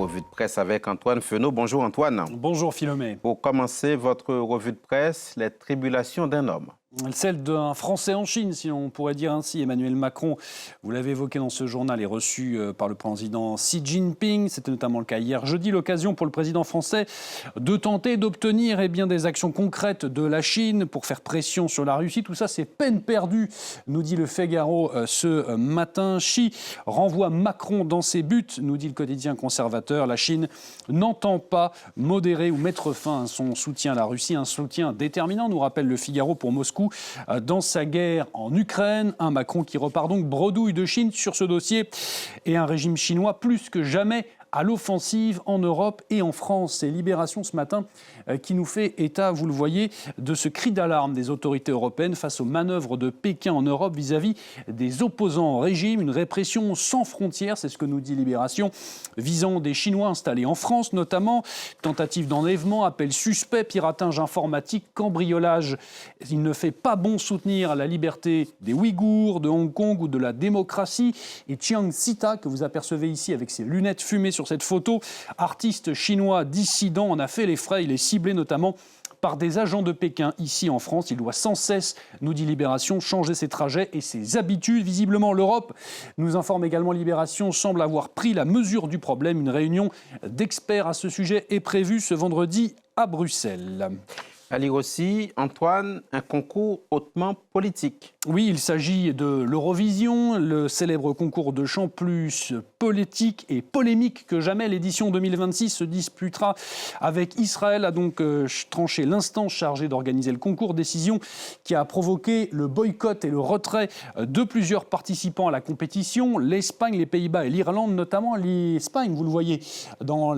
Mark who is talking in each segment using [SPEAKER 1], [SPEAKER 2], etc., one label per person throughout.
[SPEAKER 1] revue de presse avec Antoine Fenot. Bonjour Antoine.
[SPEAKER 2] Bonjour Philomé.
[SPEAKER 1] Pour commencer votre revue de presse, les tribulations d'un homme.
[SPEAKER 2] Celle d'un Français en Chine, si on pourrait dire ainsi. Emmanuel Macron, vous l'avez évoqué dans ce journal, est reçu par le président Xi Jinping. C'était notamment le cas hier jeudi. L'occasion pour le président français de tenter d'obtenir des actions concrètes de la Chine pour faire pression sur la Russie. Tout ça, c'est peine perdue, nous dit le Figaro ce matin. Xi renvoie Macron dans ses buts, nous dit le quotidien conservateur. La Chine n'entend pas modérer ou mettre fin à son soutien à la Russie. Un soutien déterminant, nous rappelle le Figaro, pour Moscou dans sa guerre en Ukraine. Un Macron qui repart donc bredouille de Chine sur ce dossier et un régime chinois plus que jamais à l'offensive en Europe et en France. C'est Libération ce matin qui nous fait état, vous le voyez, de ce cri d'alarme des autorités européennes face aux manœuvres de Pékin en Europe vis-à-vis des opposants au régime. Une répression sans frontières, c'est ce que nous dit Libération, visant des Chinois installés en France notamment. Tentative d'enlèvement, appel suspect, piratage informatique, cambriolage. Il ne fait pas bon soutenir la liberté des Ouïghours, de Hong Kong ou de la démocratie. Et Chiang Sita, que vous apercevez ici avec ses lunettes fumées sur cette photo, artiste chinois dissident, en a fait les frais. Il est ciblé notamment par des agents de Pékin ici en France. Il doit sans cesse, nous dit Libération, changer ses trajets et ses habitudes. Visiblement, l'Europe, nous informe également Libération, semble avoir pris la mesure du problème. Une réunion d'experts à ce sujet est prévue ce vendredi à Bruxelles.
[SPEAKER 1] À lire aussi, Antoine, un concours hautement politique.
[SPEAKER 2] Oui, il s'agit de l'Eurovision, le célèbre concours de chant plus politique et polémique que jamais. L'édition 2026 se disputera avec Israël, a donc tranché l'instance chargée d'organiser le concours. Décision qui a provoqué le boycott et le retrait de plusieurs participants à la compétition. L'Espagne, les Pays-Bas et l'Irlande notamment. L'Espagne, vous le voyez dans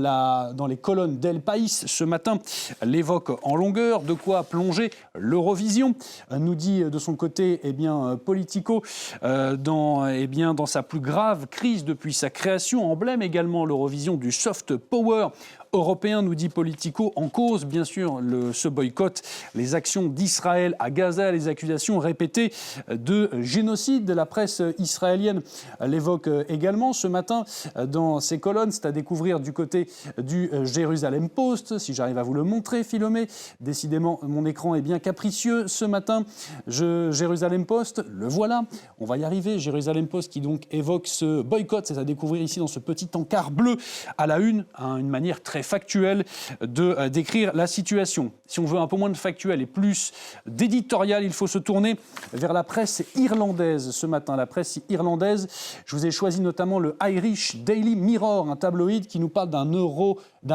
[SPEAKER 2] les colonnes d'El País ce matin, l'évoque en longueur. De quoi plonger l'Eurovision, nous dit de son côté Politico, dans sa plus grave crise depuis sa création. Emblème également l'Eurovision du soft power européen, nous dit Politico. En cause, bien sûr, ce boycott, les actions d'Israël à Gaza, les accusations répétées de génocide. La presse israélienne l'évoque également ce matin dans ses colonnes. C'est à découvrir du côté du Jérusalem Post, si j'arrive à vous le montrer, Philomé. Décidément, mon écran est bien capricieux ce matin. Jérusalem Post, le voilà. On va y arriver. Jérusalem Post qui donc évoque ce boycott. C'est à découvrir ici dans ce petit encart bleu à la une, une manière très factuelle de décrire la situation. Si on veut un peu moins de factuel et plus d'éditorial, il faut se tourner vers la presse irlandaise ce matin. La presse irlandaise, je vous ai choisi notamment le Irish Daily Mirror, un tabloïd qui nous parle d'un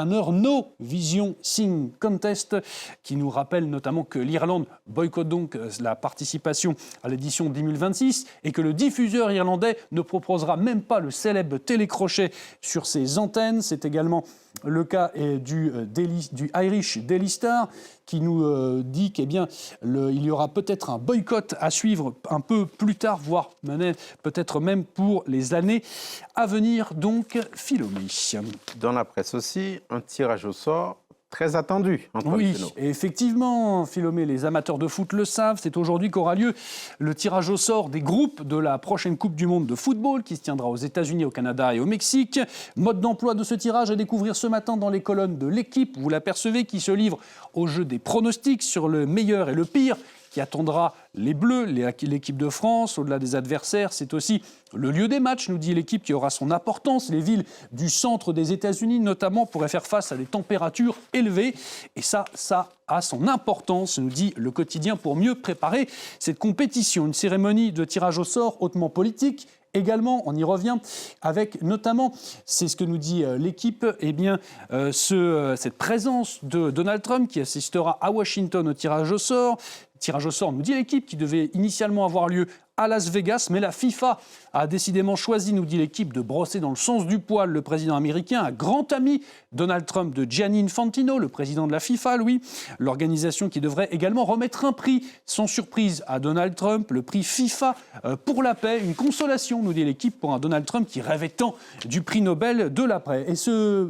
[SPEAKER 2] Eurovision Sing Contest, qui nous rappelle notamment que l'Irlande boycotte donc la participation à l'édition 2026 et que le diffuseur irlandais ne proposera même pas le célèbre télécrochet sur ses antennes. C'est également le cas du Irish Daily Star qui nous dit qu'il y aura peut-être un boycott à suivre un peu plus tard, voire peut-être même pour les années à venir. Donc, Philomé.
[SPEAKER 1] Dans la presse aussi, un tirage au sort très attendu, Antoine Fenot.
[SPEAKER 2] Et effectivement, Philomé, les amateurs de foot le savent, c'est aujourd'hui qu'aura lieu le tirage au sort des groupes de la prochaine Coupe du Monde de football qui se tiendra aux États-Unis, au Canada et au Mexique. Mode d'emploi de ce tirage à découvrir ce matin dans les colonnes de l'équipe. Vous l'apercevez, qui se livre au jeu des pronostics sur le meilleur et le pire, qui attendra les Bleus, l'équipe de France, au-delà des adversaires. C'est aussi le lieu des matchs, nous dit l'équipe, qui aura son importance. Les villes du centre des États-Unis, notamment, pourraient faire face à des températures élevées. Et ça a son importance, nous dit le quotidien, pour mieux préparer cette compétition. Une cérémonie de tirage au sort hautement politique. Également, on y revient avec notamment, c'est ce que nous dit l'équipe, cette présence de Donald Trump qui assistera à Washington au tirage au sort. Tirage au sort, nous dit l'équipe, qui devait initialement avoir lieu à Las Vegas, mais la FIFA a décidément choisi, nous dit l'équipe, de brosser dans le sens du poil le président américain, un grand ami Donald Trump de Gianni Infantino, le président de la FIFA, lui. L'organisation qui devrait également remettre un prix, sans surprise, à Donald Trump, le prix FIFA pour la paix, une consolation, nous dit l'équipe, pour un Donald Trump qui rêvait tant du prix Nobel de la paix. Et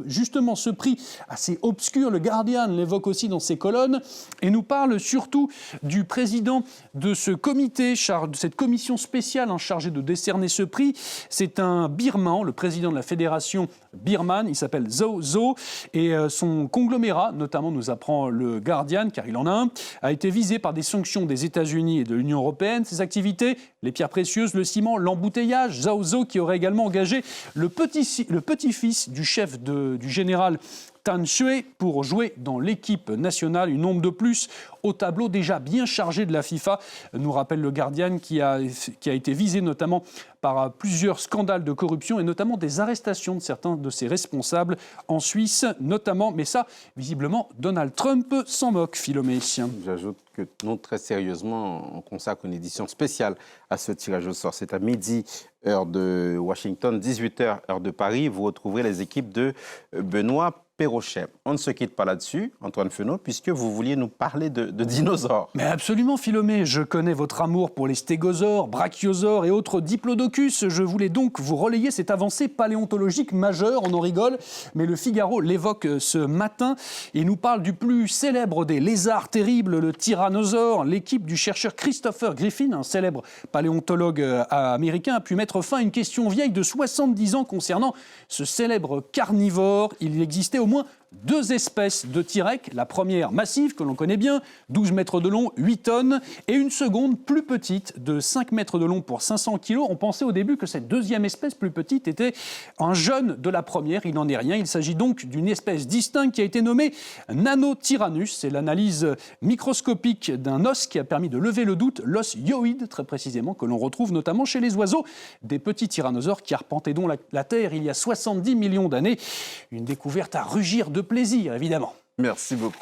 [SPEAKER 2] justement, ce prix assez obscur, le Guardian l'évoque aussi dans ses colonnes, et nous parle surtout du président de ce comité, de cette commission commission spéciale chargée de décerner ce prix. C'est un Birman, le président de la fédération birmane, il s'appelle Zhou Zhou, et son conglomérat, notamment nous apprend le Guardian, car il en a un, a été visé par des sanctions des États-Unis et de l'Union européenne. Ses activités, les pierres précieuses, le ciment, l'embouteillage. Zhou Zhou qui aurait également engagé le petit-fils du chef du général Tan Shui pour jouer dans l'équipe nationale, une ombre de plus au tableau déjà bien chargé de la FIFA, nous rappelle le Guardian, qui a été visé notamment par plusieurs scandales de corruption et notamment des arrestations de certains de ses responsables en Suisse notamment. Mais ça, visiblement, Donald Trump s'en moque, Philomé.
[SPEAKER 1] J'ajoute que non, très sérieusement, on consacre une édition spéciale à ce tirage au sort. C'est à midi, heure de Washington, 18h, heure de Paris. Vous retrouverez les équipes de Benoît Perrochet. On ne se quitte pas là-dessus, Antoine Fenot, puisque vous vouliez nous parler de dinosaures.
[SPEAKER 2] Mais absolument, Philomé. Je connais votre amour pour les stégosaures, brachiosaures et autres diplodocus. Je voulais donc vous relayer cette avancée paléontologique majeure. On en rigole, mais le Figaro l'évoque ce matin et nous parle du plus célèbre des lézards terribles, le tyrannosaure. L'équipe du chercheur Christopher Griffin, un célèbre paléontologue américain, a pu mettre fin à une question vieille de 70 ans concernant ce célèbre carnivore. Il existait au moins 2 espèces de T-Rex, la première massive que l'on connaît bien, 12 mètres de long, 8 tonnes, et une seconde plus petite de 5 mètres de long pour 500 kilos. On pensait au début que cette deuxième espèce plus petite était un jeune de la première, il n'en est rien. Il s'agit donc d'une espèce distincte qui a été nommée Nanotyrannus. C'est l'analyse microscopique d'un os qui a permis de lever le doute, l'os hyoïde très précisément, que l'on retrouve notamment chez les oiseaux, des petits tyrannosaures qui arpentaient donc la Terre il y a 70 millions d'années. Une découverte à rugir de plaisir, évidemment.
[SPEAKER 1] Merci beaucoup.